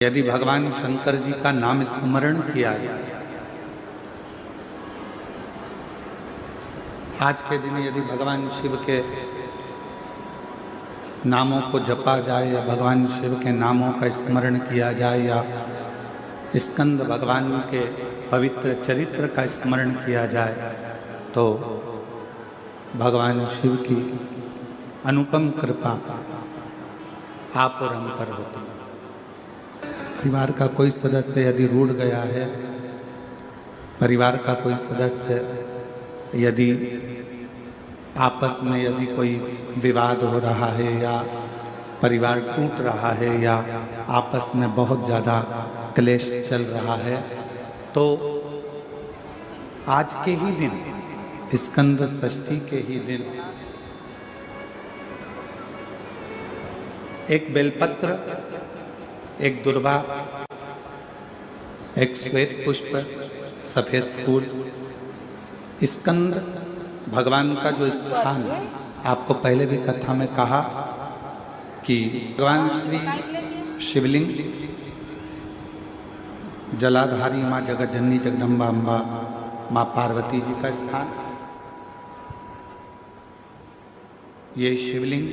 यदि भगवान शंकर जी का नाम स्मरण किया जाए, आज के दिन यदि भगवान शिव के नामों को जपा जाए या भगवान शिव के नामों का स्मरण किया जाए या स्कंद भगवान के पवित्र चरित्र का स्मरण किया जाए तो भगवान शिव की अनुपम कृपा आप और हम पर होती है। परिवार का कोई सदस्य यदि रूठ गया है, परिवार का कोई सदस्य यदि आपस में यदि कोई विवाद हो रहा है या परिवार टूट रहा है या आपस में बहुत ज़्यादा क्लेश चल रहा है, तो आज के ही दिन, स्कंद षष्ठी के ही दिन, एक बेलपत्र, एक दुर्वा, एक श्वेत पुष्प, सफेद फूल, स्कंद भगवान का जो स्थान, आपको पहले भी कथा में कहा कि भगवान श्री शिवलिंग, जलाधारी माँ जगतजननी जगदम्बा अम्बा माँ पार्वती जी का स्थान, ये शिवलिंग,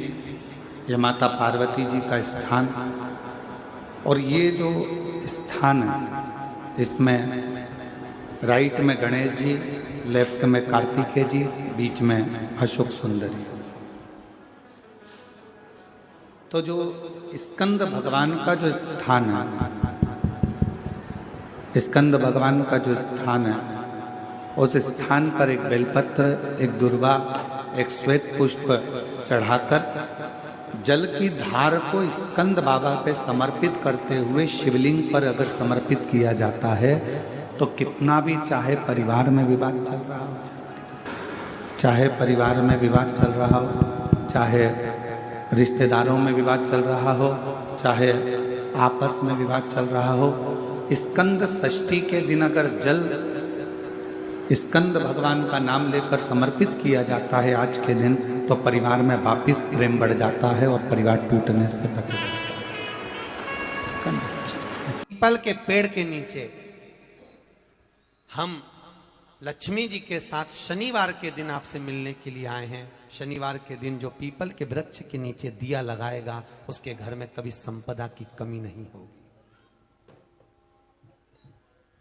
ये माता पार्वती जी का स्थान, और ये जो स्थान है इसमें राइट में गणेश जी, लेफ्ट में कार्तिकेय जी, बीच में अशोक सुंदरी। तो जो स्कंद भगवान का जो स्थान है, स्कंद भगवान का जो स्थान है, उस स्थान पर एक बेलपत्र, एक दुर्वा, एक श्वेत पुष्प चढ़ाकर जल की धार को स्कंद बाबा पे समर्पित करते हुए शिवलिंग पर अगर समर्पित किया जाता है तो कितना भी, चाहे परिवार में विवाद चल रहा हो, चाहे परिवार में विवाद चल रहा हो, चाहे रिश्तेदारों में विवाद चल रहा हो, चाहे आपस में विवाद चल रहा हो, स्कंद षष्ठी के दिन अगर जल स्कंद भगवान का नाम लेकर समर्पित किया जाता है आज के दिन, तो परिवार में वापिस प्रेम बढ़ जाता है और परिवार टूटने से बच जाता है। पीपल के पेड़ के नीचे हम लक्ष्मी जी के साथ शनिवार के दिन आपसे मिलने के लिए आए हैं। शनिवार के दिन जो पीपल के वृक्ष के नीचे दिया लगाएगा, उसके घर में कभी संपदा की कमी नहीं होगी।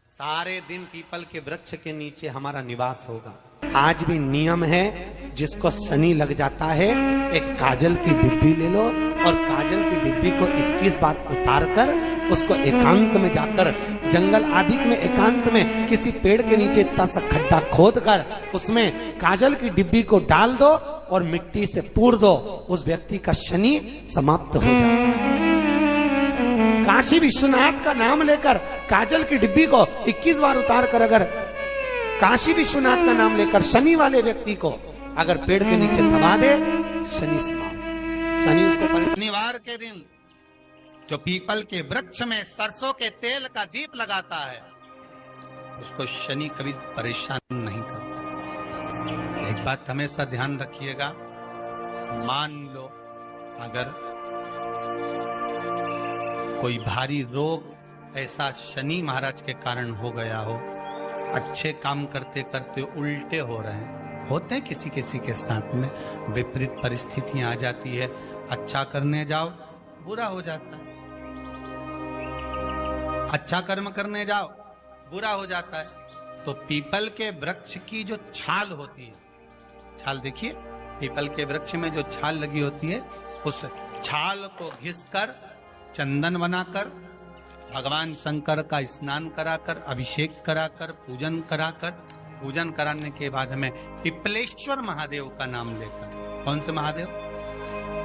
सारे दिन पीपल के वृक्ष के नीचे हमारा निवास होगा। आज भी नियम है, जिसको शनि लग जाता है, एक काजल की डिब्बी ले लो और काजल की डिब्बी को 21 बार उतार कर उसको एकांत में जाकर, जंगल आदि में एकांत में किसी पेड़ के नीचे इतना सा खड्डा खोद कर उसमें काजल की डिब्बी को डाल दो और मिट्टी से पूर दो, उस व्यक्ति का शनि समाप्त हो जाता है। काशी विश्वनाथ का नाम लेकर काजल की डिब्बी को 21 बार उतार कर अगर काशी विश्वनाथ का नाम लेकर शनि वाले व्यक्ति को अगर पेड़ के नीचे दबा दे, शनि समाप्त। शनि उसको शनिवार के दिन जो पीपल के वृक्ष में सरसों के तेल का दीप लगाता है, उसको शनि कभी परेशान नहीं करता। एक बात हमेशा ध्यान रखिएगा, मान लो अगर कोई भारी रोग ऐसा शनि महाराज के कारण हो गया हो, अच्छे काम करते करते उल्टे हो रहे हैं, होते हैं किसी किसी के साथ में, विपरीत परिस्थितियां आ जाती है, अच्छा करने जाओ बुरा हो जाता है, अच्छा कर्म करने जाओ बुरा हो जाता है। तो पीपल के वृक्ष की जो छाल होती है, छाल देखिए, पीपल के वृक्ष में जो छाल लगी होती है, उस छाल को घिसकर चंदन बनाकर भगवान शंकर का स्नान कराकर, अभिषेक कराकर, पूजन कराकर, पूजन कराने के बाद हमें पिपलेश्वर महादेव का नाम लेकर, कौन से महादेव?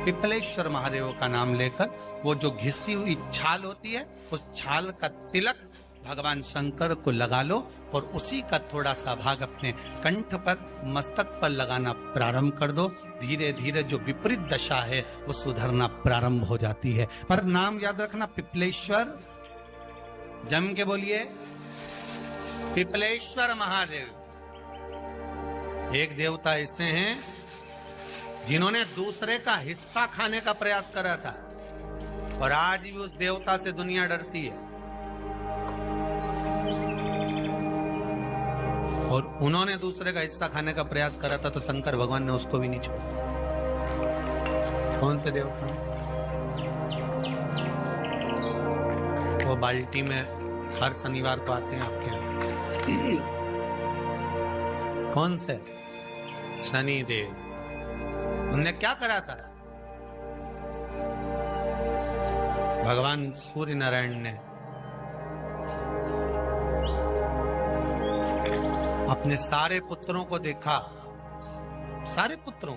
पिपलेश्वर महादेव का नाम लेकर वो जो घिसी हुई छाल होती है, उस छाल का तिलक भगवान शंकर को लगा लो और उसी का थोड़ा सा भाग अपने कंठ पर, मस्तक पर लगाना प्रारंभ कर दो। धीरे धीरे जो विपरीत दशा है वो सुधरना प्रारंभ हो जाती है। पर नाम याद रखना, पिपलेश्वर, जम के बोलिए, पिपलेश्वर महादेव। एक देवता ऐसे हैं जिन्होंने दूसरे का हिस्सा खाने का प्रयास करा था। और आज भी उस देवता से दुनिया डरती है। और उन्होंने दूसरे का हिस्सा खाने का प्रयास करा था तो शंकर भगवान ने उसको भी नहीं छोड़ा। कौन से देवता? वो बाल्टी में हर शनिवार को आते हैं आपके यहाँ। कौन से? शनि देव। उनने क्या करा था? भगवान सूर्य नारायण ने अपने सारे पुत्रों को देखा, सारे पुत्रों,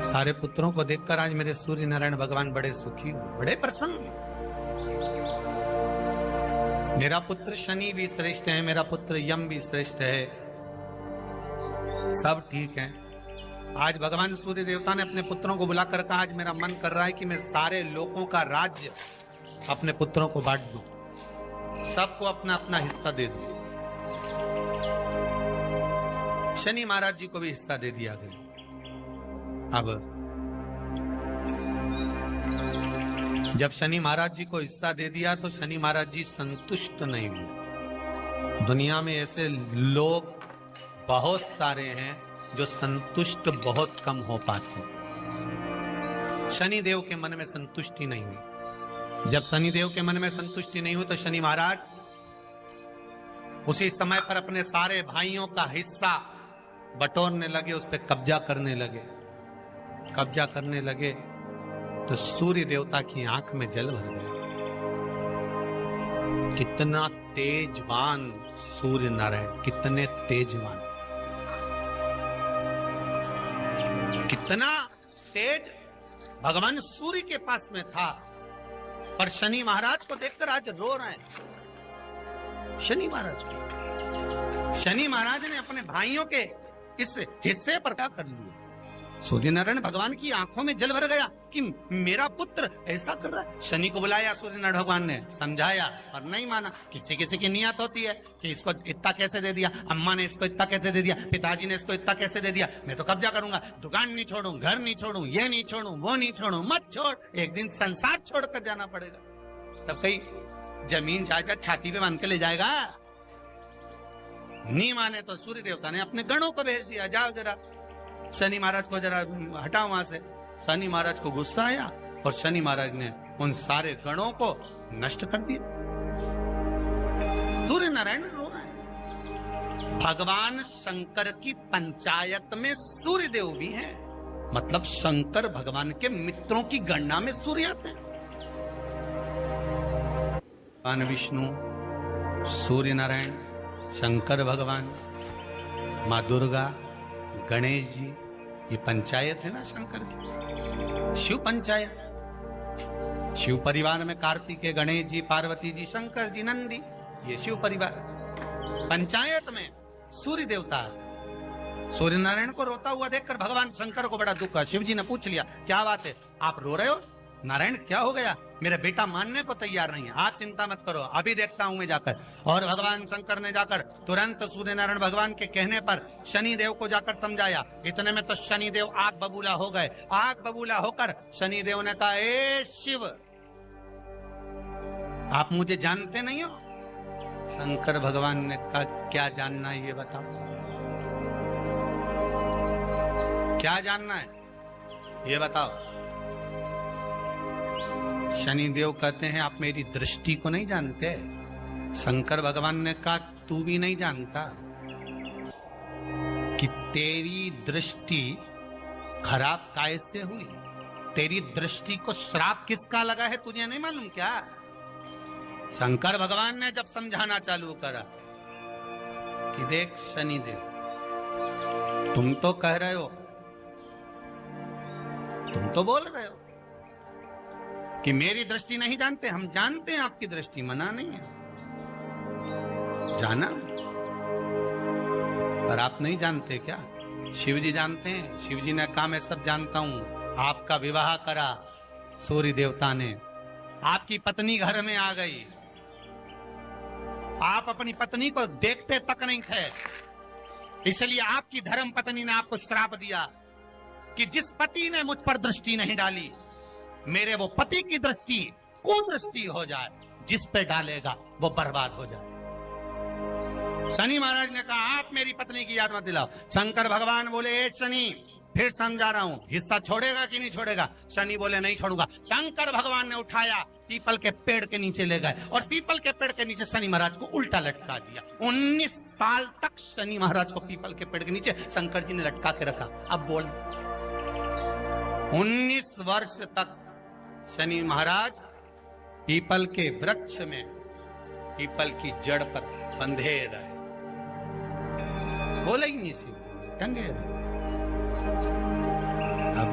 सारे पुत्रों को देखकर आज मेरे सूर्य नारायण भगवान बड़े सुखी, बड़े प्रसन्न। मेरा पुत्र शनि भी श्रेष्ठ है, मेरा पुत्र यम भी श्रेष्ठ है, सब ठीक है। आज भगवान सूर्य देवता ने अपने पुत्रों को बुलाकर कहा, आज मेरा मन कर रहा है कि मैं सारे लोगों का राज्य अपने पुत्रों को बांट दूं, सबको अपना अपना हिस्सा दे दूं। शनि महाराज जी को भी हिस्सा दे दिया गया। अब जब शनि महाराज जी को हिस्सा दे दिया तो शनि महाराज जी संतुष्ट नहीं हुए। दुनिया में ऐसे लोग बहुत सारे हैं जो संतुष्ट बहुत कम हो पाते। शनि देव के मन में संतुष्टि नहीं हुई। जब शनि देव के मन में संतुष्टि नहीं हुई तो शनि महाराज उसी समय पर अपने सारे भाइयों का हिस्सा बटोरने लगे, उस पर कब्जा करने लगे। कब्जा करने लगे तो सूर्य देवता की आंख में जल भर गया। कितना तेजवान सूर्य नारायण, कितने तेजवान, कितना तेज भगवान सूर्य के पास में था। पर शनि महाराज को देखकर आज रो रहे हैं। शनि महाराज को, शनि महाराज ने अपने भाइयों के इस हिस्से पर क्या कर लिया। सूर्य नारायण भगवान की आंखों में जल भर गया कि मेरा पुत्र ऐसा कर रहा है। शनि को बुलाया सूर्य नारायण भगवान ने, समझाया और नहीं माना। किसी किसी की नियत होती है कि इसको इतना कैसे दे दिया, अम्मा ने इसको इतना कैसे दे दिया, पिताजी ने इसको इतना कैसे दे दिया, मैं तो कब्जा करूंगा, दुकान नहीं छोड़ू, घर नहीं छोड़ू, ये नहीं छोड़ू, वो नहीं छोड़ू। मत छोड़, एक दिन संसार छोड़कर जाना पड़ेगा। तब कहीं जमीन जायदाद छाती पे बांध के ले जाएगा। नहीं माने तो सूर्य देवता ने अपने गणों को भेज दिया, जाओ जरा शनि महाराज को जरा हटाओ वहां से। शनि महाराज को गुस्सा आया और शनि महाराज ने उन सारे गणों को नष्ट कर दिया। सूर्य नारायण रो रहे हैं। भगवान शंकर की पंचायत में सूर्य देव भी हैं, मतलब शंकर भगवान के मित्रों की गणना में सूर्य आते हैं। भगवान विष्णु, सूर्य नारायण, शंकर भगवान, माँ दुर्गा, गणेश जी, ये पंचायत है ना शंकर की, शिव पंचायत। शिव परिवार में कार्तिकेय, गणेश जी, पार्वती जी, शंकर जी, नंदी, ये शिव परिवार। पंचायत में सूर्य देवता। सूर्य नारायण को रोता हुआ देखकर भगवान शंकर को बड़ा दुख हुआ। शिव जी ने पूछ लिया, क्या बात है, आप रो रहे हो? नारायण क्या हो गया? मेरा बेटा मानने को तैयार नहीं है। आप चिंता मत करो, अभी देखता हूं मैं जाकर। और भगवान शंकर ने जाकर तुरंत सूर्य नारायण भगवान के कहने पर शनि देव को जाकर समझाया। इतने में तो शनि देव आग बबूला हो गए। आग बबूला होकर शनि देव ने कहा, ए शिव, आप मुझे जानते नहीं हो? शंकर भगवान ने कहा, क्या जानना है ये बताओ, क्या जानना है ये बताओ। शनि देव कहते हैं, आप मेरी दृष्टि को नहीं जानते। शंकर भगवान ने कहा, तू भी नहीं जानता कि तेरी दृष्टि खराब कैसे हुई। तेरी दृष्टि को श्राप किसका लगा है तुझे नहीं मालूम क्या? शंकर भगवान ने जब समझाना चालू करा कि देख शनि देव, तुम तो कह रहे हो, तुम तो बोल रहे हो कि मेरी दृष्टि नहीं जानते। हम जानते हैं आपकी दृष्टि, मना नहीं है, जाना, पर आप नहीं जानते क्या? शिव जी जानते हैं। शिव जी ने कहा, मैं सब जानता हूं। आपका विवाह करा सूर्य देवता ने, आपकी पत्नी घर में आ गई, आप अपनी पत्नी को देखते तक नहीं थे, इसलिए आपकी धर्म पत्नी ने आपको श्राप दिया। कि जिस पति ने मुझ पर दृष्टि नहीं डाली, मेरे वो पति की दृष्टि कुदृष्टि हो जाए, जिस पे डालेगा वो बर्बाद हो जाए। शनि महाराज ने कहा आप मेरी पत्नी की याद मत दिलाओ। शंकर भगवान बोले ए शनि, फिर समझा रहा हूं, हिस्सा छोड़ेगा कि नहीं छोड़ेगा? शनि बोले नहीं छोड़ूंगा। शंकर भगवान ने उठाया, पीपल के पेड़ के नीचे ले गए और पीपल के पेड़ के नीचे शनि महाराज को उल्टा लटका दिया। 19 साल तक शनि महाराज को पीपल के पेड़ के नीचे शंकर जी ने लटका के रखा। अब बोल, 19 वर्ष तक शनि महाराज पीपल के वृक्ष में पीपल की जड़ पर बंधे रहे, बोले ही नहीं, सीधे टंगे रहे। अब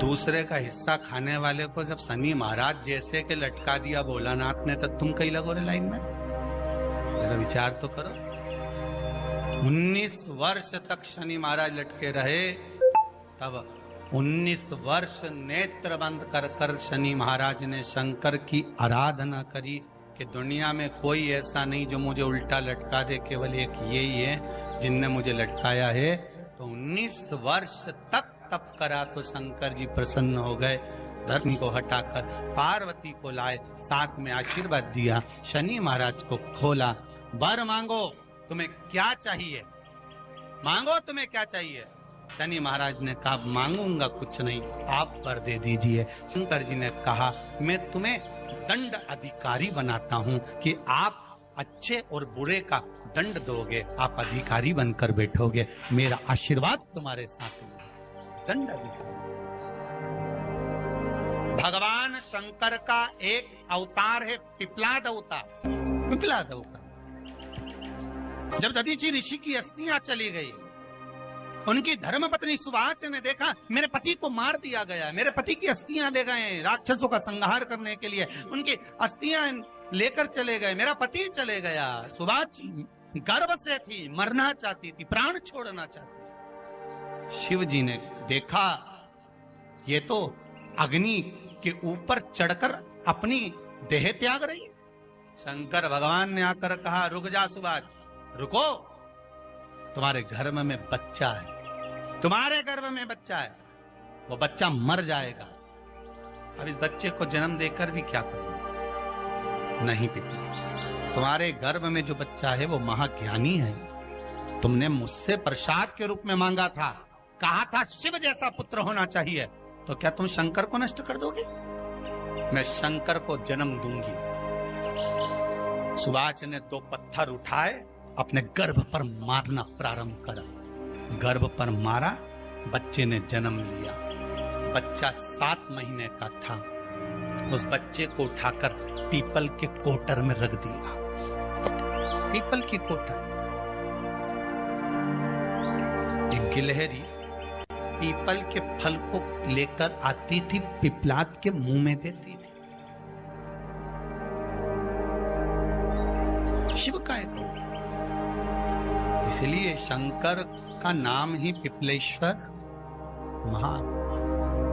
दूसरे का हिस्सा खाने वाले को जब शनि महाराज जैसे के लटका दिया भोलानाथ ने, तो तुम कहीं लगो रे लाइन में? मेरा विचार तो करो। 19 वर्ष तक शनि महाराज लटके रहे, तब 19 वर्ष नेत्र बंद कर कर शनि महाराज ने शंकर की आराधना करी कि दुनिया में कोई ऐसा नहीं जो मुझे उल्टा लटका दे, केवल एक यही है जिनने मुझे लटकाया है। तो 19 वर्ष तक तप करा तो शंकर जी प्रसन्न हो गए। धरनी को हटाकर पार्वती को लाए, साथ में आशीर्वाद दिया। शनि महाराज को खोला, वर मांगो, तुम्हें क्या चाहिए, मांगो तुम्हें क्या चाहिए। शनि महाराज ने कहा मांगूंगा कुछ नहीं, आप वर दे दीजिए। शंकर जी ने कहा मैं तुम्हें दंड अधिकारी बनाता हूं कि आप अच्छे और बुरे का दंड दोगे, आप अधिकारी बनकर बैठोगे, मेरा आशीर्वाद तुम्हारे साथ है। दंड अधिकारी। भगवान शंकर का एक अवतार है पिपलाद अवतार। पिपलाद अवतार। जब दधीचि ऋषि की अस्थियां चली गई, उनकी धर्मपत्नी सुवाच ने देखा मेरे पति को मार दिया गया, मेरे पति की अस्थियां ले गए राक्षसों का संहार करने के लिए, उनकी अस्थियां लेकर चले गए, मेरा पति चले गया। सुवाच गर्व से थी, मरना चाहती थी, प्राण छोड़ना चाहती। शिव जी ने देखा ये तो अग्नि के ऊपर चढ़कर अपनी देह त्याग रही है। शंकर भगवान ने आकर कहा रुक जा सुवाच, रुको, तुम्हारे गर्भ में बच्चा है, तुम्हारे गर्भ में बच्चा है, वो बच्चा मर जाएगा। अब इस बच्चे को जन्म देकर भी क्या करूं? नहीं पिता, तुम्हारे गर्भ में जो बच्चा है वो महाज्ञानी है, तुमने मुझसे प्रसाद के रूप में मांगा था, कहा था शिव जैसा पुत्र होना चाहिए, तो क्या तुम शंकर को नष्ट कर दोगे? मैं शंकर को जन्म दूंगी। सुवाच ने 2 पत्थर उठाए, अपने गर्भ पर मारना प्रारंभ करा, गर्भ पर मारा, बच्चे ने जन्म लिया। बच्चा 7 महीने का था। उस बच्चे को उठाकर पीपल के कोटर में रख दिया। पीपल की कोटर। एक गिलहरी पीपल के फल को लेकर आती थी, पिपलाद के मुंह में देती थी। शिव का एक, इसलिए शंकर का नाम ही पिपलेश्वर महा।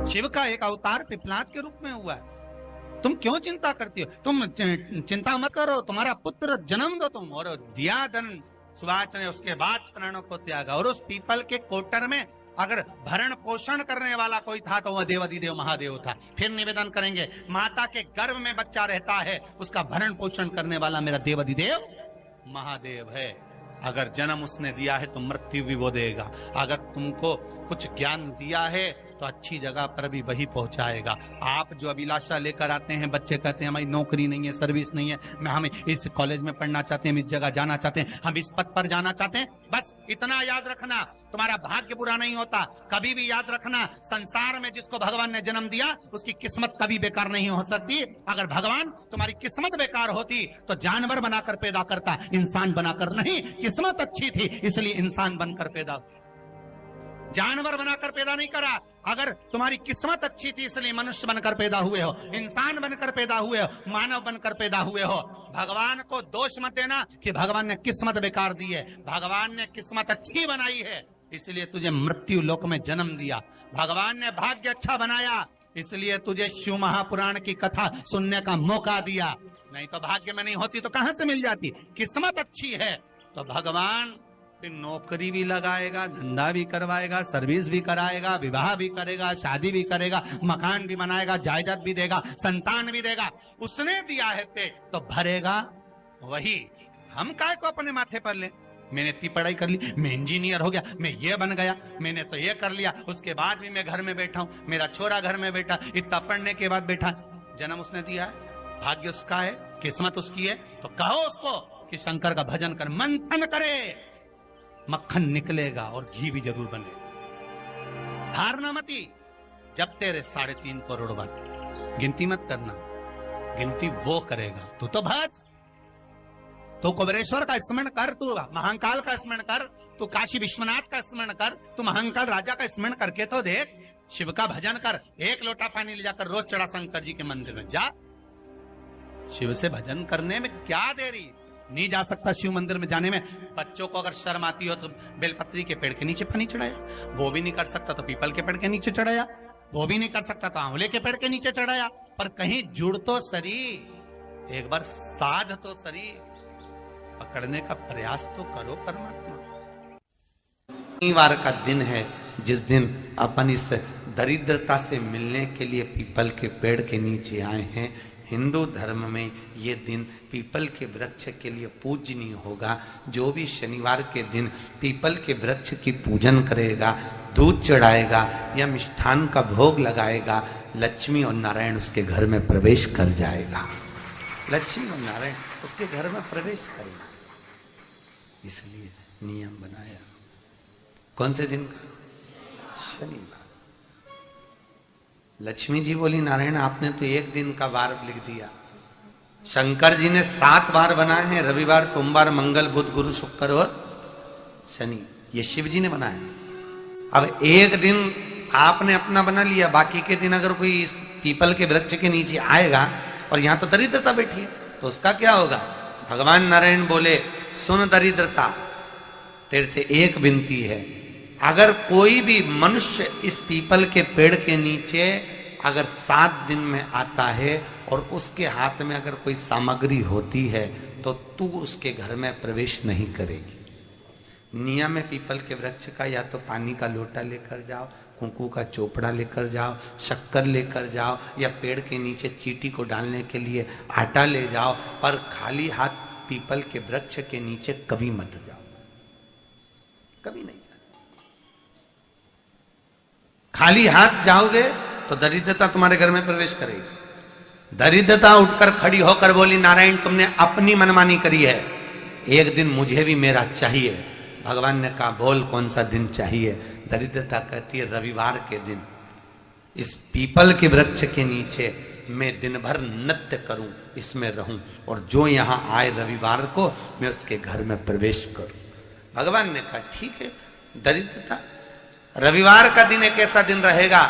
शिव का एक अवतार पिपलाद के रूप में हुआ है। तुम क्यों चिंता करती हो? तुम चिंता मत करो, तुम्हारा पुत्र जन्म दो तुम। और दिया धन सुवाच ने, उसके बाद प्राणों को त्यागा। और उस पीपल के कोटर में अगर भरण पोषण करने वाला कोई था तो वह देवाधिदेव महादेव था। फिर निवेदन करेंगे, माता के गर्भ में बच्चा रहता है, उसका भरण पोषण करने वाला मेरा देवाधिदेव महादेव है। अगर जन्म उसने दिया है तो मृत्यु भी वो देगा। अगर तुमको कुछ ज्ञान दिया है तो अच्छी जगह पर भी वही पहुंचाएगा। आप जो अभिलाषा लेकर आते हैं, बच्चे कहते हैं हमारी नौकरी नहीं है, सर्विस नहीं है, हम इस कॉलेज में पढ़ना चाहते हैं, हम इस जगह जाना चाहते हैं, हम इस पद पर जाना चाहते हैं, बस इतना याद रखना, तुम्हारा भाग्य बुरा नहीं होता। कभी भी याद रखना, संसार में जिसको भगवान ने जन्म दिया उसकी किस्मत कभी बेकार नहीं हो सकती। अगर भगवान तुम्हारी किस्मत बेकार होती तो जानवर बनाकर पैदा करता, इंसान बनाकर नहीं। किस्मत अच्छी थी इसलिए इंसान बनकर पैदा, जानवर बनाकर पैदा नहीं करा। अगर तुम्हारी किस्मत अच्छी थी इसलिए मनुष्य बनकर पैदा हुए हो, इंसान बनकर पैदा हुए हो, मानव बनकर पैदा हुए हो। भगवान को दोष मत देना कि भगवान ने किस्मत बेकार दी है। भगवान ने किस्मत अच्छी बनाई है इसलिए तुझे मृत्यु लोक में जन्म दिया। भगवान ने भाग्य अच्छा बनाया इसलिए तुझे शिव महापुराण की कथा सुनने का मौका दिया। नहीं तो भाग्य में नहीं होती तो कहां से मिल जाती? किस्मत अच्छी है तो भगवान फिर नौकरी भी लगाएगा, धंधा भी करवाएगा, सर्विस भी कराएगा, विवाह भी करेगा, शादी भी करेगा, मकान भी बनाएगा, जायदाद भी देगा, संतान भी देगा। उसने दिया है पेट तो भरेगा वही। हम काय को अपने माथे पर ले? मैंने इतनी पढ़ाई कर ली, मैं इंजीनियर हो गया, मैं ये बन गया, मैंने तो ये कर लिया, उसके बाद भी मैं घर में बैठा हूं, मेरा छोरा घर में बैठा, इतना पढ़ने के बाद बैठा। जन्म उसने दिया है, भाग्य उसका है, किस्मत उसकी है, तो कहो उसको कि शंकर का भजन कर, मंथन करे, मक्खन निकलेगा और घी भी जरूर बने। हारना मती, जब तेरे 3.5 करोड़ बन, गिनती मत करना, गिनती वो करेगा। तू तो भज, तू कुबेरेश्वर का स्मरण कर, तू महाकाल का स्मरण कर, तू काशी विश्वनाथ का स्मरण कर, तू महाकाल राजा का स्मरण करके तो देख। शिव का भजन कर, 1 लोटा पानी ले जाकर रोज चढ़ा शंकर जी के मंदिर में जा। शिव से भजन करने में क्या देरी? नहीं जा सकता शिव मंदिर में जाने में? बच्चों को अगर शर्म आती हो तो बेलपत्री के पेड़ के नीचे पानी चढ़ाया, वो भी नहीं कर सकता तो पीपल के पेड़ के नीचे चढ़ाया, वो भी नहीं कर सकता तो आंवले के पेड़ के नीचे चढ़ाया। पर कहीं जुड़ तो सरी, एक बार साध तो सरी, पकड़ने का प्रयास तो करो परमात्मा। शनिवार का दिन है जिस दिन अपन इस दरिद्रता से मिलने के लिए पीपल के पेड़ के नीचे आए हैं। हिंदू धर्म में ये दिन पीपल के वृक्ष के लिए पूजनीय होगा। जो भी शनिवार के दिन पीपल के वृक्ष की पूजन करेगा, दूध चढ़ाएगा या मिष्ठान का भोग लगाएगा, लक्ष्मी और नारायण उसके घर में प्रवेश कर जाएगा। लक्ष्मी और नारायण उसके घर में प्रवेश करेगा। इसलिए नियम बनाया। कौन से दिन का? शनिवार। लक्ष्मी जी बोली, नारायण आपने तो एक दिन का वार लिख दिया। शंकर जी ने 7 वार बनाए हैं, रविवार, सोमवार, मंगल, बुध, गुरु, शुक्र और शनि। ये शिव जी ने बनाया। अब एक दिन आपने अपना बना लिया, बाकी के दिन अगर कोई इस पीपल के वृक्ष के नीचे आएगा और यहां तो दरिद्रता बैठी है तो उसका क्या होगा? भगवान नारायण बोले, सुन दरिद्रता, तेरे से एक विनती है, अगर कोई भी मनुष्य इस पीपल के पेड़ के नीचे अगर 7 दिन में आता है और उसके हाथ में अगर कोई सामग्री होती है तो तू उसके घर में प्रवेश नहीं करेगी। नियम है पीपल के वृक्ष का, या तो पानी का लोटा लेकर जाओ, कुंकू का चोपड़ा लेकर जाओ, शक्कर लेकर जाओ, या पेड़ के नीचे चींटी को डालने के लिए आटा ले जाओ, पर खाली हाथ पीपल के वृक्ष के नीचे कभी मत जाओ, कभी नहीं जाओ। खाली हाथ जाओगे तो दरिद्रता तुम्हारे घर में प्रवेश करेगी। दरिद्रता उठकर खड़ी होकर बोली, नारायण तुमने अपनी मनमानी करी है, एक दिन मुझे भी मेरा चाहिए। भगवान ने कहा, बोल कौन सा दिन चाहिए? दरिद्रता कहती है, रविवार के दिन इस पीपल के वृक्ष के नीचे मैं दिन भर नृत्य करूं, इसमें रहूं, और जो यहां आए रविवार को मैं उसके घर में प्रवेश करूं। भगवान ने कहा, ठीक है। दरिद्रता, रविवार का दिन एक ऐसा दिन रहेगा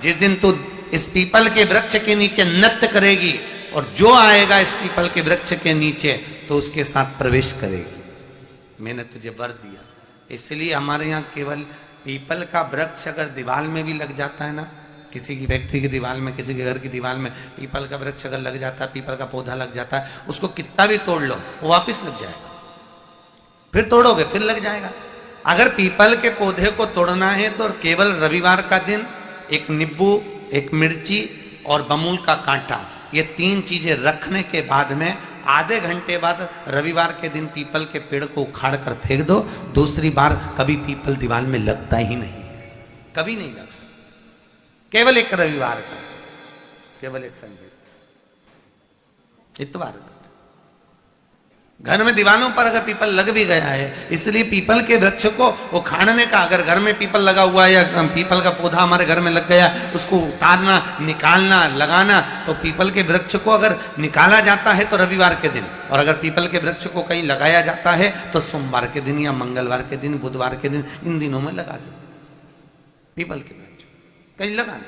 जिस दिन तू इस पीपल के वृक्ष के नीचे नृत्य करेगी और जो आएगा इस पीपल के वृक्ष के नीचे तो उसके साथ प्रवेश करेगी। मैंने तुझे वर दिया। इसलिए हमारे यहाँ केवल पीपल का वृक्ष अगर दीवार में भी लग जाता है ना, किसी की फैक्ट्री की दीवार में, किसी के घर की दीवार में पीपल का वृक्ष अगर लग जाता है, पीपल का पौधा लग जाता है, उसको कितना भी तोड़ लो वो वापिस लग जाएगा। फिर तोड़ोगे फिर लग जाएगा। अगर पीपल के पौधे को तोड़ना है तो केवल रविवार का दिन एक नींबू, एक मिर्ची और बमूल का कांटा, ये 3 चीजें रखने के बाद में आधे घंटे बाद रविवार के दिन पीपल के पेड़ को उखाड़ कर फेंक दो। दूसरी बार कभी पीपल दीवार में लगता ही नहीं, कभी नहीं लग सकता। केवल एक रविवार का, केवल एक संडे, इतवार का। घर में दीवानों पर अगर पीपल लग भी गया है, इसलिए पीपल के वृक्ष को उखाड़ने का, अगर घर में पीपल लगा हुआ है या पीपल का पौधा हमारे घर में लग गया, उसको उतारना, निकालना, लगाना, तो पीपल के वृक्ष को अगर निकाला जाता है तो रविवार के दिन, और अगर पीपल के वृक्ष को कहीं लगाया जाता है तो सोमवार के दिन या मंगलवार के दिन, बुधवार के दिन, इन दिनों में लगा सकते पीपल के वृक्ष कहीं लगाना।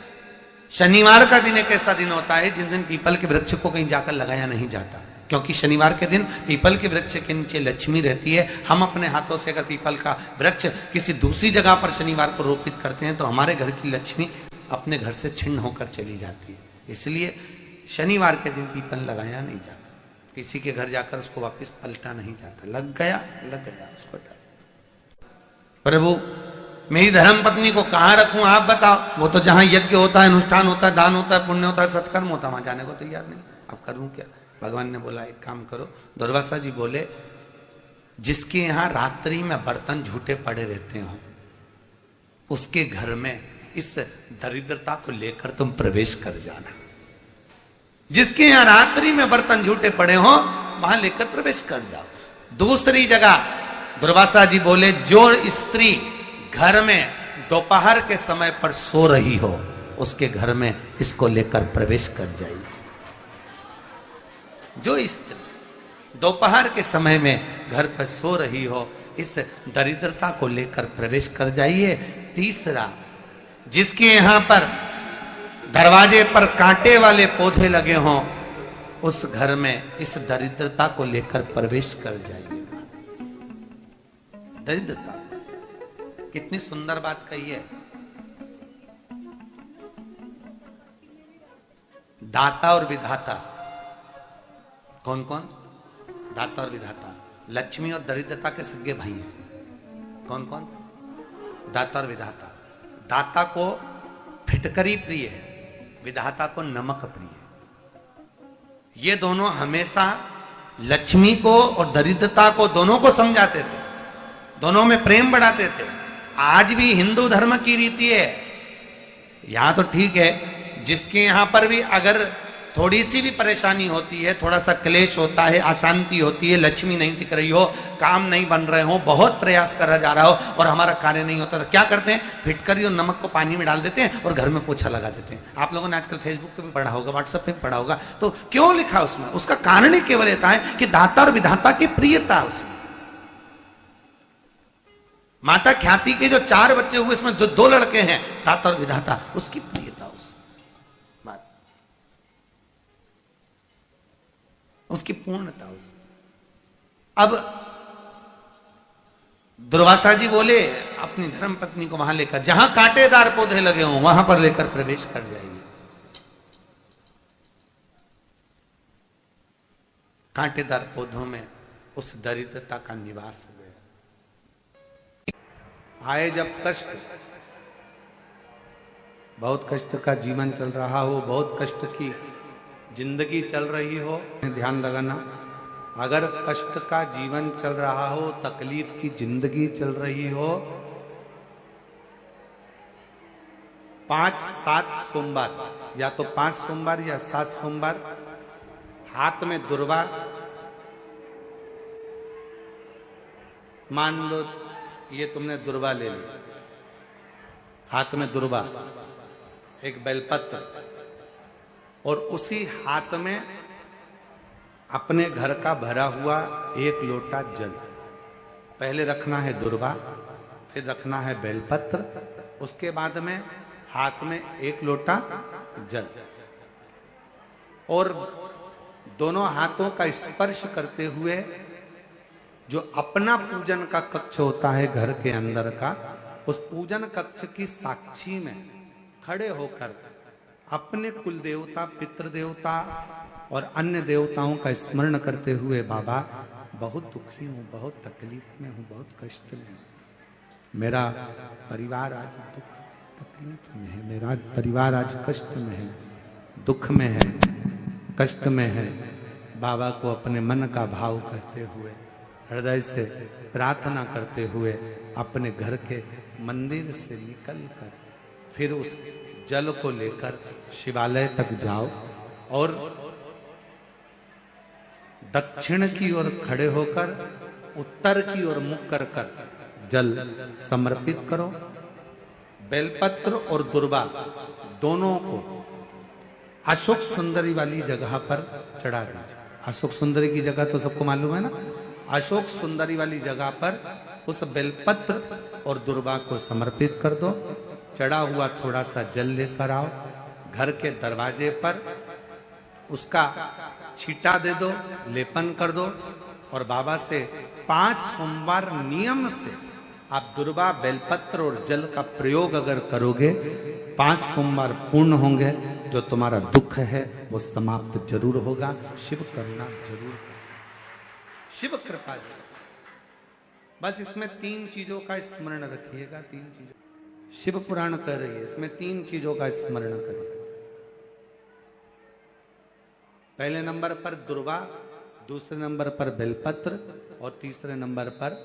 शनिवार का दिन एक ऐसा दिन होता है जिस दिन पीपल के वृक्ष को कहीं जाकर लगाया नहीं जाता, क्योंकि शनिवार के दिन पीपल के वृक्ष के नीचे लक्ष्मी रहती है। हम अपने हाथों से अगर पीपल का वृक्ष किसी दूसरी जगह पर शनिवार को रोपित करते हैं तो हमारे घर की लक्ष्मी अपने घर से छिन्न होकर चली जाती है। इसलिए शनिवार के दिन पीपल लगाया नहीं जाता, किसी के घर जाकर उसको वापस पलटा नहीं जाता। लग गया उसको डाल। प्रभु मेरी धर्म पत्नी को कहां रखूं, आप बताओ। वो तो जहां यज्ञ होता है, अनुष्ठान होता है, दान होता है, पुण्य होता है, सत्कर्म होता है, वहां जाने को तैयार नहीं। अब करूं क्या? भगवान ने बोला एक काम करो। दुर्वासा जी बोले जिसके यहां रात्रि में बर्तन झूठे पड़े रहते हो उसके घर में इस दरिद्रता को लेकर तुम प्रवेश कर जाना। जिसके यहां रात्रि में बर्तन झूठे पड़े हो वहां लेकर प्रवेश कर जाओ। दूसरी जगह दुर्वासा जी बोले जो स्त्री घर में दोपहर के समय पर सो रही हो उसके घर में इसको लेकर प्रवेश कर जाइए। जो स्त्री दोपहर के समय में घर पर सो रही हो इस दरिद्रता को लेकर प्रवेश कर जाइए। तीसरा, जिसके यहां पर दरवाजे पर कांटे वाले पौधे लगे हों उस घर में इस दरिद्रता को लेकर प्रवेश कर जाइए। दरिद्रता कितनी सुंदर बात कही है। दाता और विधाता कौन कौन? दाता और विधाता। लक्ष्मी और दरिद्रता के सगे भाई हैं। कौन कौन? दाता और विधाता। दाता को फिटकरी प्रिय है, विधाता को नमक प्रिय है। ये दोनों हमेशा लक्ष्मी को और दरिद्रता को दोनों को समझाते थे, दोनों में प्रेम बढ़ाते थे। आज भी हिंदू धर्म की रीति है। यहां तो ठीक है, जिसके यहां पर भी अगर थोड़ी सी भी परेशानी होती है, थोड़ा सा क्लेश होता है, अशांति होती है, लक्ष्मी नहीं टिक रही हो, काम नहीं बन रहे हो, बहुत प्रयास करा जा रहा हो और हमारा कार्य नहीं होता, तो क्या करते हैं? फिटकरी और नमक को पानी में डाल देते हैं और घर में पोछा लगा देते हैं। आप लोगों ने आजकल फेसबुक पे भी पढ़ा होगा, व्हाट्सएप पे भी पढ़ा होगा। तो क्यों लिखा उसमें? उसका कारण ही केवल ये है कि दाता और विधाता की प्रियता उसमें। माता ख्याति के जो 4 बच्चे हुए इसमें जो 2 लड़के हैं दाता और विधाता, उसकी प्रियता उसकी पूर्णता उस। अब दुर्वासा जी बोले अपनी धर्म पत्नी को वहां लेकर जहां कांटेदार पौधे लगे हों वहां पर लेकर प्रवेश कर जाइए। कांटेदार पौधों में उस दरिद्रता का निवास हो गया। आए जब कष्ट, बहुत कष्ट का जीवन चल रहा हो, बहुत कष्ट की जिंदगी चल रही हो, ध्यान लगाना, अगर कष्ट का जीवन चल रहा हो, तकलीफ की जिंदगी चल रही हो, 5-7 सोमवार, या तो 5 सोमवार या 7 सोमवार हाथ में दुर्वा, मान लो ये तुमने दुर्वा ले ली, हाथ में दुर्वा, एक बेलपत्र, और उसी हाथ में अपने घर का भरा हुआ 1 लोटा जल। पहले रखना है दुर्वा, फिर रखना है बेलपत्र, उसके बाद में हाथ में 1 लोटा जल, और दोनों हाथों का स्पर्श करते हुए जो अपना पूजन का कक्ष होता है घर के अंदर का, उस पूजन कक्ष की साक्षी में खड़े होकर अपने कुल देवता, पितृ देवता और अन्य देवताओं का स्मरण करते हुए, बाबा बहुत दुखी हूं, बहुत तकलीफ में हूं, बहुत कष्ट में हूं, मेरा परिवार आज दुख तकलीफ में है, मेरा परिवार आज कष्ट में है, दुख में है, कष्ट में है। बाबा को अपने मन का भाव कहते हुए, हृदय से प्रार्थना करते हुए अपने घर के मंदिर से निकलकर फिर उस जल को लेकर शिवालय तक जाओ और दक्षिण की ओर खड़े होकर उत्तर की ओर मुख कर जल समर्पित करो। बेलपत्र और दुर्वा दोनों को अशोक सुंदरी वाली जगह पर चढ़ा दीजिए। अशोक सुंदरी की जगह तो सबको मालूम है ना। अशोक सुंदरी वाली जगह पर उस बेलपत्र और दुर्वा को समर्पित कर दो। चढ़ा हुआ थोड़ा सा जल लेकर आओ, घर के दरवाजे पर उसका छींटा दे दो, लेपन कर दो, और बाबा से 5 सोमवार नियम से आप दुर्वा, बेलपत्र और जल का प्रयोग अगर करोगे, 5 सोमवार पूर्ण होंगे, जो तुम्हारा दुख है वो समाप्त जरूर होगा। शिव करुणा जरूर, शिव कृपा जरूर। बस इसमें 3 चीजों का स्मरण रखिएगा। 3 चीजों शिव पुराण कर रही है, इसमें 3 चीजों का स्मरण करिए। पहले नंबर पर दुर्वा, दूसरे नंबर पर बेलपत्र और तीसरे नंबर पर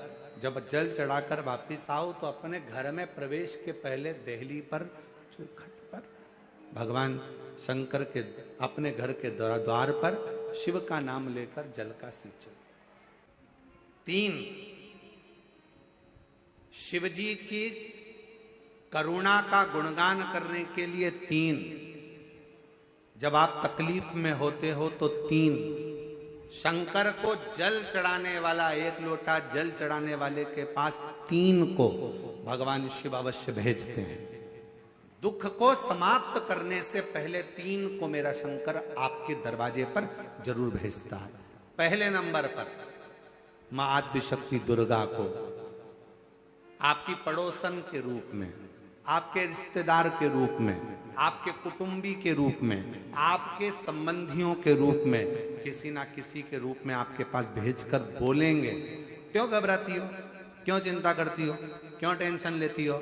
जब जल चढ़ाकर वापिस आओ तो अपने घर में प्रवेश के पहले देहली पर चौखट पर भगवान शंकर के अपने घर के द्वार पर शिव का नाम लेकर जल का सिंचन। 3 शिवजी की करुणा का गुणगान करने के लिए 3, जब आप तकलीफ में होते हो तो 3, शंकर को जल चढ़ाने वाला 1 लोटा जल चढ़ाने वाले के पास 3 को भगवान शिव अवश्य भेजते हैं। दुख को समाप्त करने से पहले 3 को मेरा शंकर आपके दरवाजे पर जरूर भेजता है। पहले नंबर पर मां आद्य शक्ति दुर्गा को आपकी पड़ोसन के रूप में, आपके रिश्तेदार के रूप में, आपके कुटुंबी के रूप में, आपके संबंधियों के रूप में, किसी ना किसी के रूप में आपके पास भेजकर बोलेंगे, क्यों घबराती हो, क्यों चिंता करती हो, क्यों टेंशन लेती हो।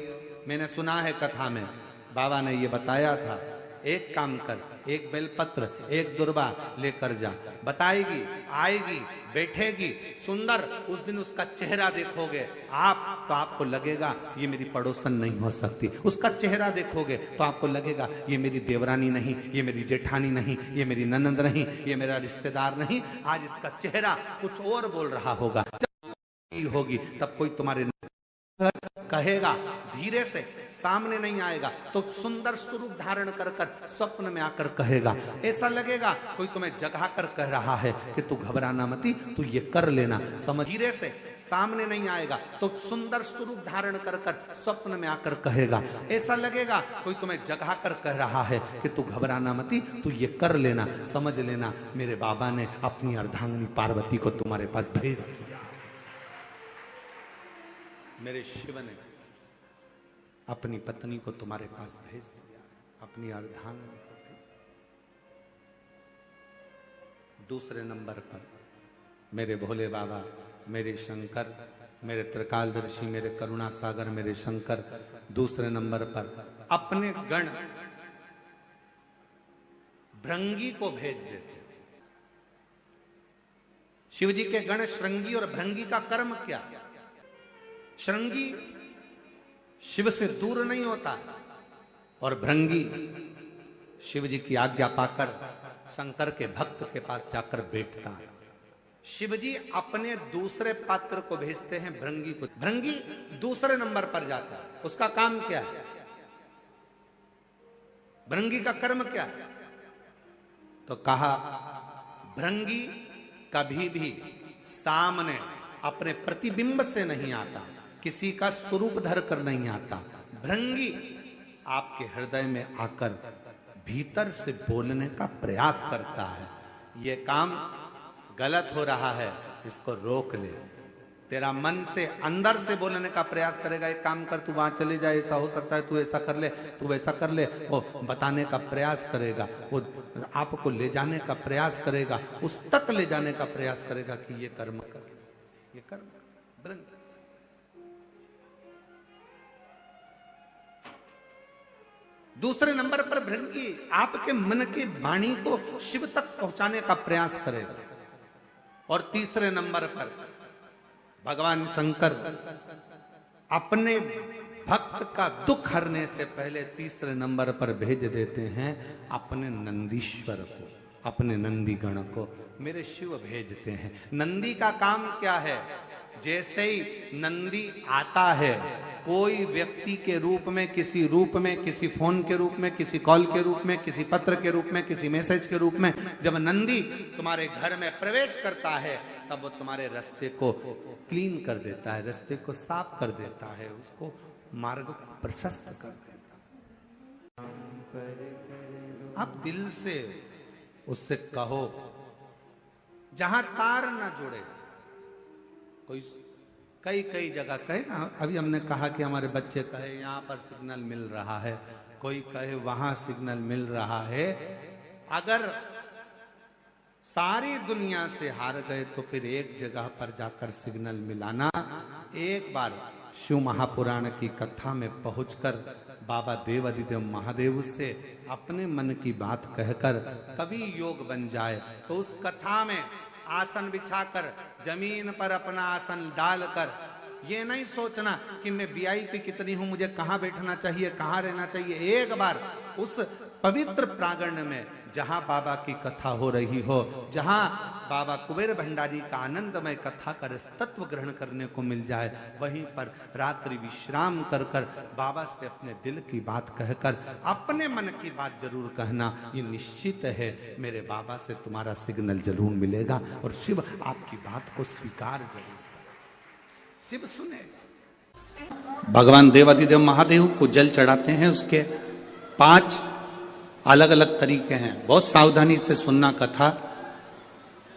मैंने सुना है कथा में बाबा ने ये बताया था, एक काम कर, 1 बेलपत्र 1 दुर्वा लेकर जा, बताएगी, आएगी, बैठेगी, सुंदर, उस दिन उसका चेहरा देखोगे आप तो आपको लगेगा ये मेरी पड़ोसन नहीं हो सकती। उसका चेहरा देखोगे तो आपको लगेगा ये मेरी देवरानी नहीं, ये मेरी जेठानी नहीं, ये मेरी ननंद नहीं, ये मेरा रिश्तेदार नहीं। आज इसका चेहरा कुछ और बोल रहा होगा। जब होगी तब कोई तुम्हारे कहेगा, धीरे से, सामने नहीं आएगा तो सुंदर स्वरूप धारण कर कर स्वप्न में आकर कहेगा। ऐसा लगेगा कोई तुम्हें जगा कर कह रहा है कि तू घबराना मती, तू ये कर लेना, समझ। धीरे से, सामने नहीं आएगा तो सुंदर स्वरूप धारण कर कर स्वप्न में आकर कहेगा। ऐसा लगेगा कोई तुम्हें जगा कर कह रहा है कि तू घबराना मती, तू ये कर लेना, समझ लेना मेरे बाबा ने अपनी अर्धांगिनी पार्वती को तुम्हारे पास भेज दिया। मेरे शिव ने अपनी पत्नी को तुम्हारे पास भेज दिया, अपनी अर्धांगिनी को भेज दिया। दूसरे नंबर पर मेरे भोले बाबा, मेरे शंकर, मेरे त्रिकालदर्शी, मेरे करुणा सागर, मेरे शंकर दूसरे नंबर पर अपने गण भृंगी को भेज देते। शिवजी के गण श्रृंगी और भृंगी का कर्म क्या? श्रृंगी शिव से दूर नहीं होता और भृंगी शिव जी की आज्ञा पाकर शंकर के भक्त के पास जाकर बैठता है। शिव जी अपने दूसरे पात्र को भेजते हैं भृंगी को। भृंगी दूसरे नंबर पर जाता है। उसका काम क्या है? भृंगी का कर्म क्या है? तो कहा भृंगी कभी भी सामने अपने प्रतिबिंब से नहीं आता, किसी का स्वरूप धर कर नहीं आता। भृंगी आपके हृदय में आकर भीतर से बोलने का प्रयास करता है। ये काम गलत हो रहा है, इसको रोक ले। तेरा मन से अंदर से बोलने का प्रयास करेगा, एक काम कर, तू वहां चले जाए, ऐसा हो सकता है, तू ऐसा कर ले, तू वैसा कर ले। वो बताने का प्रयास करेगा, वो आपको ले जाने का प्रयास करेगा, उस तक ले जाने का प्रयास करेगा कि ये कर्म कर, ये कर्म कर। दूसरे नंबर पर भृंगी आपके मन की वाणी को शिव तक पहुंचाने का प्रयास करेगा। और तीसरे नंबर पर भगवान शंकर अपने भक्त का दुख हरने से पहले तीसरे नंबर पर भेज देते हैं अपने नंदीश्वर को, अपने नंदी गण को मेरे शिव भेजते हैं। नंदी का काम क्या है? जैसे ही नंदी आता है, कोई व्यक्ति के रूप में, किसी रूप में, किसी फोन के रूप में, किसी कॉल के रूप में, किसी पत्र के रूप में, किसी मैसेज के रूप में, जब नंदी तुम्हारे घर में प्रवेश करता है तब वो तुम्हारे रास्ते को क्लीन कर देता है, रास्ते को साफ कर देता है, उसको मार्ग को प्रशस्त कर देता है। आप दिल से उससे कहो, जहां तार ना जुड़े। कोई कई जगह कहे ना, अभी हमने कहा कि हमारे बच्चे कहे यहाँ पर सिग्नल मिल रहा है, कोई कहे वहां सिग्नल मिल रहा है। अगर सारी दुनिया से हार गए तो फिर एक जगह पर जाकर सिग्नल मिलाना। एक बार शिव महापुराण की कथा में पहुंचकर बाबा देवाधिदेव महादेव से अपने मन की बात कहकर कभी योग बन जाए तो उस कथा में आसन बिछाकर जमीन पर अपना आसन डालकर ये नहीं सोचना कि मैं वीआईपी कितनी हूं, मुझे कहां बैठना चाहिए, कहां रहना चाहिए। एक बार उस पवित्र प्रांगण में जहां बाबा की कथा हो रही हो, जहां बाबा कुबेर भंडारी का आनंदमय कथा कर तत्व ग्रहण करने को मिल जाए, वहीं पर रात्रि विश्राम कर कर बाबा से अपने दिल की बात कहकर अपने मन की बात जरूर कहना। ये निश्चित है मेरे बाबा से तुम्हारा सिग्नल जरूर मिलेगा और शिव आपकी बात को स्वीकार जरूर, शिव सुनेगा। भगवान देवाधिदेव महादेव को जल चढ़ाते हैं, उसके 5 अलग अलग तरीके हैं। बहुत सावधानी से सुनना कथा,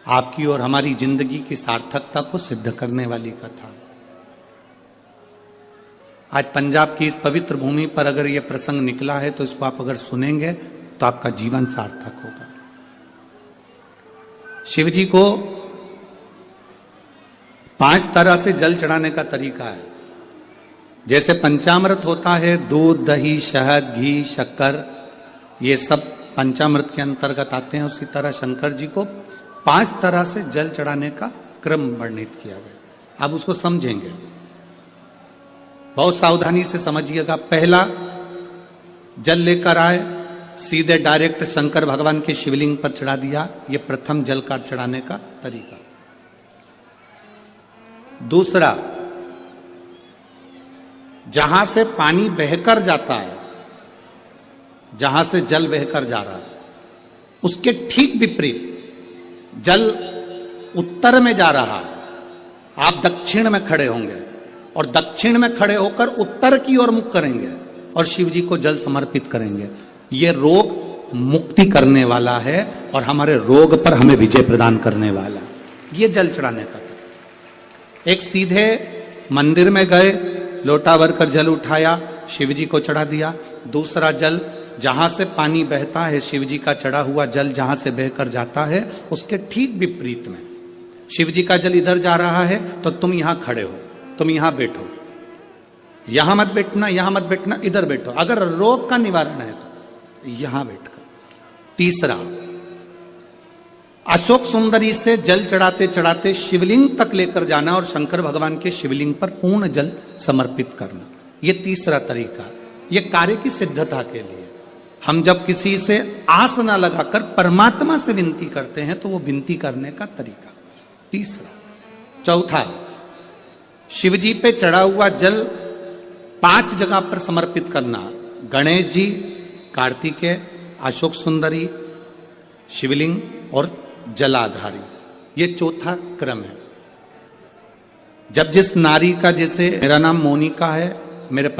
आपकी और हमारी जिंदगी की सार्थकता को सिद्ध करने वाली कथा। आज पंजाब की इस पवित्र भूमि पर अगर यह प्रसंग निकला है तो इसको आप अगर सुनेंगे तो आपका जीवन सार्थक होगा। शिव जी को 5 तरह से जल चढ़ाने का तरीका है। जैसे पंचामृत होता है, दूध, दही, शहद, घी, शक्कर, ये सब पंचामृत के अंतर्गत आते हैं। उसी तरह शंकर जी को 5 तरह से जल चढ़ाने का क्रम वर्णित किया गया। अब उसको समझेंगे, बहुत सावधानी से समझिएगा। पहला, जल लेकर आए, सीधे डायरेक्ट शंकर भगवान के शिवलिंग पर चढ़ा दिया। ये प्रथम जल का चढ़ाने का तरीका। दूसरा, जहां से पानी बहकर जाता है, जहां से जल बहकर जा रहा है, उसके ठीक विपरीत जल उत्तर में जा रहा है, आप दक्षिण में खड़े होंगे और दक्षिण में खड़े होकर उत्तर की ओर मुख करेंगे और शिव जी को जल समर्पित करेंगे। यह रोग मुक्ति करने वाला है और हमारे रोग पर हमें विजय प्रदान करने वाला। यह जल चढ़ाने का था। एक सीधे मंदिर में गए, लोटा भरकर जल उठाया, शिव जी को चढ़ा दिया। दूसरा जल, जहां से पानी बहता है, शिव जी का चढ़ा हुआ जल जहां से बहकर जाता है, उसके ठीक विपरीत में शिव जी का जल इधर जा रहा है तो तुम यहां खड़े हो, तुम यहां बैठो, यहां मत बैठना, यहां मत बैठना, इधर बैठो। अगर रोग का निवारण है तो यहां बैठकर। तीसरा, अशोक सुंदरी से जल चढ़ाते चढ़ाते शिवलिंग तक लेकर जाना और शंकर भगवान के शिवलिंग पर पूर्ण जल समर्पित करना। यह तीसरा तरीका। यह कार्य की सिद्धता के लिए। हम जब किसी से आस ना लगाकर परमात्मा से विनती करते हैं तो वो विनती करने का तरीका। तीसरा। चौथा, शिव जी पे चढ़ा हुआ जल 5 जगह पर समर्पित करना। गणेश जी, कार्तिकेय, अशोक सुंदरी, शिवलिंग और जलाधारी। ये चौथा क्रम है। जब जिस नारी का, जैसे मेरा नाम मोनिका है, मेरे पति